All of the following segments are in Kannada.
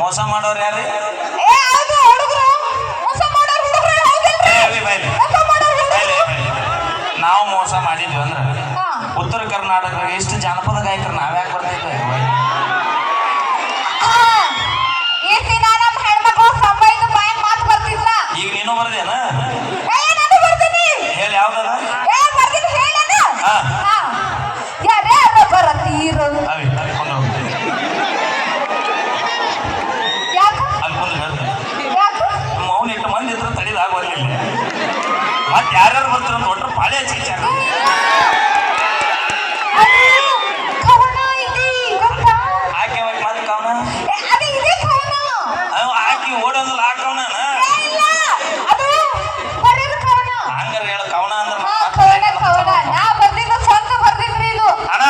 ಮೋಸ ಮಾಡೋರು ಯಾರು? ನಾವು ಮೋಸ ಮಾಡಿದ್ವಿ ಅಂದ್ರೆ ಉತ್ತರ ಕರ್ನಾಟಕದಾಗ ಎಷ್ಟು ಜಾನಪದ ಗಾಯಕರು ನಾವ್ಯಾಕೆ ಬರ್ತಿದ್ವಿ? ಈಗ ನೀನು ಬರ್ದೇನ? ಹೇಳಿ ಯಾವ್ದದ? ಮೌನ ಇಟ್ಟು ಮಂದಿ ಇದ್ರೆ ತಡಿದಾಗೋದಿಲ್ಲ. ಮತ್ತೆ ಯಾರ್ಯಾರು ಬರ್ತಾರ ಒಟ್ಟರು ಪಾಳೆ ಹಚ್ಚಿ ಆಕೆ ಮತ್ತೆ ಕವನ ಆಕಿ ಓಡೋದಿಲ್ಲ ಆ ಕವನ ಹಂಗಾರ ಹೇಳ ಕವನ ಅಂದ್ರೆ ಅಣ್ಣ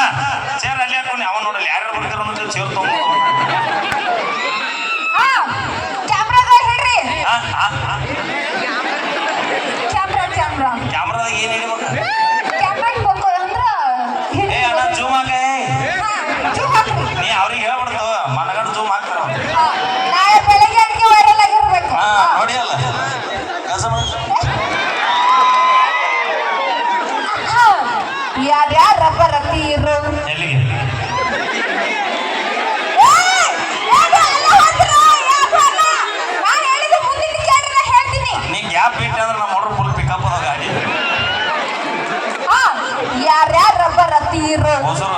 ಚೇರ್ ಅಲ್ಲಿ ಹಾಕೊಂಡು ಅವನ್ ನೋಡಲ್ಲ ಯಾರ್ಯಾರು ಬರ್ತಾರ ಅನ್ನೋದು ಚೇರ್ ತಗೊಂಡು ಕ್ಯಾಮ್ರಾದಾಗ ಏನ್ ಹಿಡಿಬೇಕು? ಏ ಅಣ್ಣ ಜೂಮ್ ಹಾಕ. ನೀ ಅವ್ರಿಗೆ ಹೇಳ್ಬಿಡ್ತಾವ ಮನಗಂಡು ಜೂಮ್ ಹಾಕ್ತಾರ. ನೋಡಿ ಅಲ್ಲ ಯಾರ್ಯಾರ ಬರತೀರು ಎಲ್ಲಿಗೆ? ನೀ ಗ್ಯಾಪ್ ಬಿಟ್ಟೆ ಅಂದ್ರೆ ನಮ್ಮ ಹುಡುಗರು ಫುಲ್ ಪಿಕಪ್ ಅದ ಗಾಡಿ. ಯಾರ್ಯಾರ ಬರತೀರು ಹೊಸರು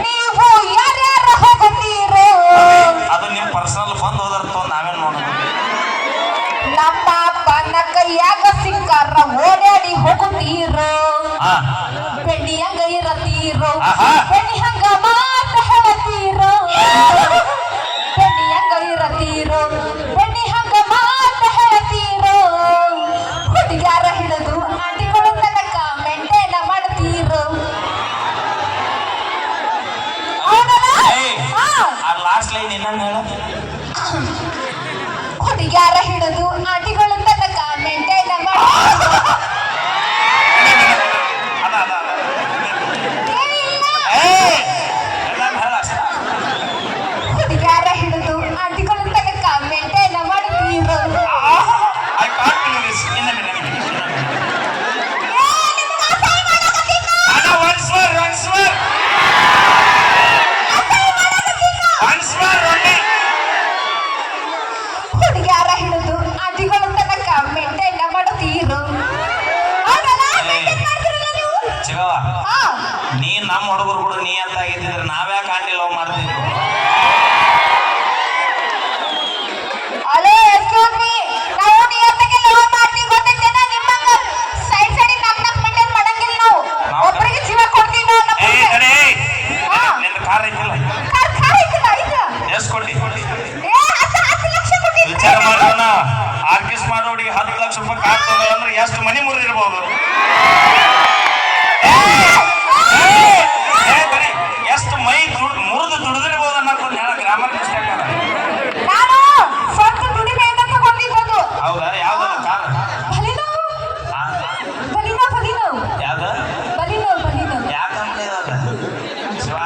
ನೀವು ಯಾರ್ಯಾರ ಹೋಗುತ್ತೀರು? ಅದು ನಿಮ್ ಪರ್ಸನಲ್ ಫಂಡ್ ಹೋದರ್ತ ನಾವೇನ್ ಮಾಡೋದು? ನಮ್ಮ ಅಪ್ಪನ ಕೈಯಾಗ ಸಿಕ್ಕಾರ ಓಡಾಡಿ ಹೋಗುತ್ತೀರು. ಬೆಣ್ಣಿ ಹಂಗ ಇರತೀರು, ಬೆಣ್ಣಿ ಹಂಗ ಮಾತ ಹೇಳತೀರು. ಬೆಣ್ಣಿ ಹಂಗ ಇರತೀರು, ಬೆಣ್ಣಿ ಹಂಗ ಮಾತ ಹೇಳತೀರು. ಹುಡುಗ್ಯಾರ ಹಿಡಿದು ಆಂಟಿಗಳು ತನಕ ಮೆಂಟೇನ ಮಾಡ್ತೀರು. ಲಾಸ್ಟ್ ಲೈನ್ ಇನ್ನೊಂದು ಹೇಳ. ಹುಡುಗ್ಯಾರ ಹಿಡಿದು ಆಂಟಿಗಳು ತನಕ ಮೆಂಟೇನ ಮಾಡ್ತೀರು. ಹುಡುಗ್ಯಾರ ಹಿಡಿದು ಆಂಟಿಗಳು ತನಕ ಮೆಂಟೇನ ಮಾಡ್ತೀರು. ಹುಡುಗ್ಯಾರ ಹಿಡಿದು ಆಂಟಿಗಳು ತನಕ ಮೆಂಟೇನ ಮಾಡ್ತೀರು. ಚಿಗವ ನೀ ನಮ್ಮ ಹುಡುಗರು ಕೂಡ ನೀ ಅಂತ ಆಗಿದ್ದಿದ್ರೆ ನಾವ್ಯಾಕೆ ಆಂಟಿ ಲವ್ ಮಾಡ್ತೀವಿ? ಹಲೋ ಎಕ್ಸ್ಕ್ಯೂಸ್ ಮೀ, ನಾವು ನಿಯತ್ತಿಗೆ ಲವ್ ಮಾಡ್ತೀವಿ ಗೊತ್ತೈತೇನ? ನಿಮ್ಮಂಗ ಸೈಡ್ ಸೈಡ್ ನಾಲ್ಕು ಮೆಂಟೇನ್ ಮಾಡಂಗಿಲ್ಲ ನಾವು. ಒಬ್ಬರಿಗೆ ಜೀವ ಕೊಡ್ತೀವಿ ನಾವು. ನಿನ್ನ ಕಾರ್ ಐತಿಲ್ಲ? ಕಾರ್ ಐತಿಲ್ಲ ಐತ. ಎಷ್ಟು ಕೊಡ್ಲಿ? 10 ಲಕ್ಷ ಕೊಡ್ತೀನಿ. ವಿಚಾರ ಮಾಡೋಣ. ಆರ್ಕಿಸ್ ಮಾಡೋಡಿಗೆ 10 ಲಕ್ಷ ರೂಪಾಯಿ ಕಾರ್ ತಗೊಂಡ್ರೆ ಅಂದ್ರೆ ಎಷ್ಟು ಮನಿ ಮುರಿದಿರ್ಬೋದು? ಎಷ್ಟು ಮೈ ಮುರಿದು ದುಡಿದಿರ್ಬೋದು ಅನ್ನೋದು ಹೇಳ ಗ್ರಾಮರ್ ಮಿಸ್ಟೇಕ್ ಅದ. ನಾನು ಸ್ವಂತ ದುಡಿಮೆಯಿಂದ ತಗೊಂಡಿದ್ದು. ಹೌದಾ? ಯಾವ್ದದ ಕಾರ್? ಬಲಿನೋ ಯಾವ್ದ? ಬಲಿನೋ ಯಾವ ಕಂಪ್ನಿ ಅದ? ಶಿವ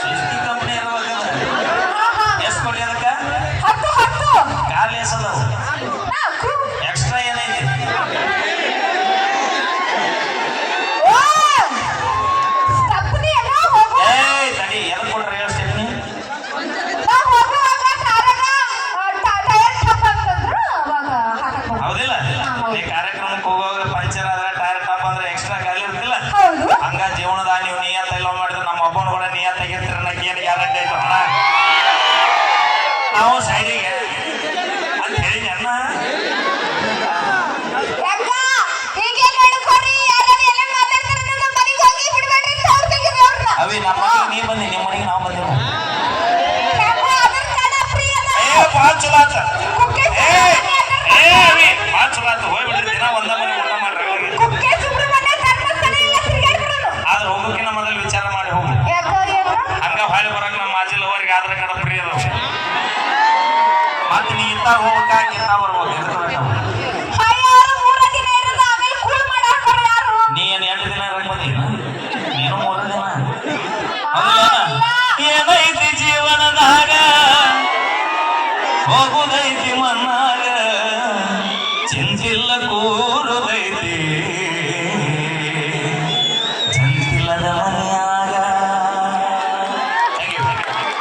ಸುಜುಕಿ ಕಂಪ್ನಿ ಇರ್ಬೇಕದ. ಎಷ್ಟು ಕೊಡಿ ಅದಕ್ಕೆ? 10 ಕಾರ್ ಲೇಸ್ ಅದಾವ. ಎಕ್ಸ್ಟ್ರಾ ಏನೈತಿ? ತಡಿ ಎಲ್ಲಿ ಕೊಟ್ರೆ ಹೇಳ ಸ್ಟೆಪ್ನಿ? ಹೌದಿಲ್ಲ? ಈ ಕಾರ್ಯಕ್ರಮಕ್ಕೆ ಹೋಗುವಾಗ ಪಂಚರ್ ಆದ್ರೆ ಟೈರ್ ಟಾಪ್ ಅಂದ್ರೆ ಎಕ್ಸ್ಟ್ರಾ ಗಾಲಿ ಇರ್ತಿಲ್ಲ. ಹಂಗ ಜೀವನದ ನೀವು ನಿಯತ್ತ ಇಲ್ಲ ಮಾಡಿದ್ರೆ ನಮ್ಮ ಒಬ್ಬನ ಕೂಡ ನಿಯತ್ತ ಆಗಿರ್ತೀರ ನನಗೆ ಏನು ಗ್ಯಾರಂಟಿ ಆಯ್ತು ಅಣ್ಣ? ನಾವು ಸೈಡಿಗೆ ಅಂತ ಹೇಳಿದ್ದೆ ಅಣ್ಣ. ಅವಿ ನಮ್ಮ ಮನೆಗೆ ನೀ ಬಂದಿ, ನಿಮ್ಮ ಮನೆಗೆ ನಾವು ಬಂದೆವು. ಭಾಳ ಚಲೋ ಆತ. ಅವಿ ಭಾಳ ಚಲೋ ಆತ. ಹೋಗ್ಬಿಡ್ರಿ ದಿನ ಒಂದ ಮನೆ ಊಟ ಮಾಡ್ರಿ. ಆದ್ರೆ ಹೋಗೋಕಿನ ಮೊದಲು ವಿಚಾರ ಮಾಡಿ ಹೋಗ್ರಿ. ಹಂಗ ಹೊಳೆ ಬರಕ್ ನಮ್ಮ ಮಾಜಿ ಲವರ್ಗೆ ಆದ್ರೆ ಕಡ ಫ್ರೀ ಅದಾವ. ಮತ್ತೆ ನೀ ಇದ್ದಾಗ ಹೋಗ್ಬೇಕಾಗಿ ಇನ್ನ ಬರ್ಬೋದು. ನೀ ಏನು 8 ದಿನ ಇರಕ್ ಬಂದಿ? ನೀನು 3 ದಿನ ಹೋಗುದೈತಿ ಮನ್ನ